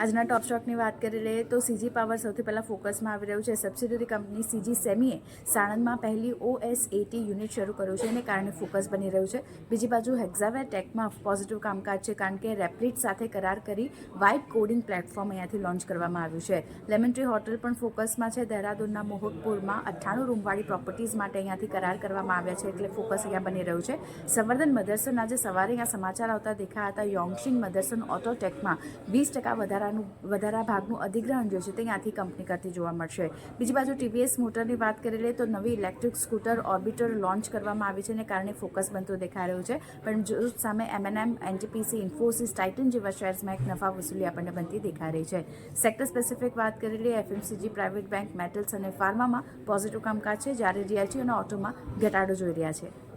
આજના ટોપ સ્ટોકની વાત કરી લઈએ તો સીજી પાવર સૌથી પહેલાં ફોકસમાં આવી રહ્યું છે. સબસિડરી કંપની સીજી સેમીએ સાણંદમાં પહેલી OSAT યુનિટ શરૂ કર્યું છે, એને કારણે ફોકસ બની રહ્યું છે. બીજી બાજુ હેક્ઝાવેર ટેકમાં પોઝિટિવ કામકાજ છે, કારણ કે રેપ્લિટ સાથે કરાર કરી વાઇબ કોડિંગ પ્લેટફોર્મ અહીંયાથી લોન્ચ કરવામાં આવ્યું છે. લેમન ટ્રી હોટલ પણ ફોકસમાં છે. દહેરાદૂનના મોહકપુરમાં 98 રૂમવાળી પ્રોપર્ટીઝ માટે અહીંયાથી કરાર કરવામાં આવ્યા છે, એટલે ફોકસ અહીંયા બની રહ્યું છે. સંવર્ધન મધરસન આજે સવારે અહીંયા સમાચાર આવતા દેખાયા હતા. યોંગશિંગ મધરસન ઓટોટેકમાં 20% વધારા ભાગનું અધિગ્રહણ જે છે તે અહીંયાથી કંપની કરતી જોવા મળશે. બીજી બાજુ ટીવીએસ મોટરની વાત કરી લઈએ તો નવી ઇલેક્ટ્રિક સ્કૂટર ઓર્બિટર લોન્ચ કરવામાં આવી છે, અને કારણે ફોકસ બનતું દેખાઈ રહ્યું છે. પણ જો સામે M&M, NTPC, ઇન્ફોસિસ, ટાઇટન જેવા શેર્સમાં એક નફા વસૂલી આપણને બનતી દેખાઈ રહી છે. સેક્ટર સ્પેસિફિક વાત કરી લઈએ FMCG, પ્રાઇવેટ બેંક, મેટલ્સ અને ફાર્મામાં પોઝિટિવ કામકાજ છે, જ્યારે રિયલ્ટી અને ઓટોમાં ઘટાડો જોઈ રહ્યા છે.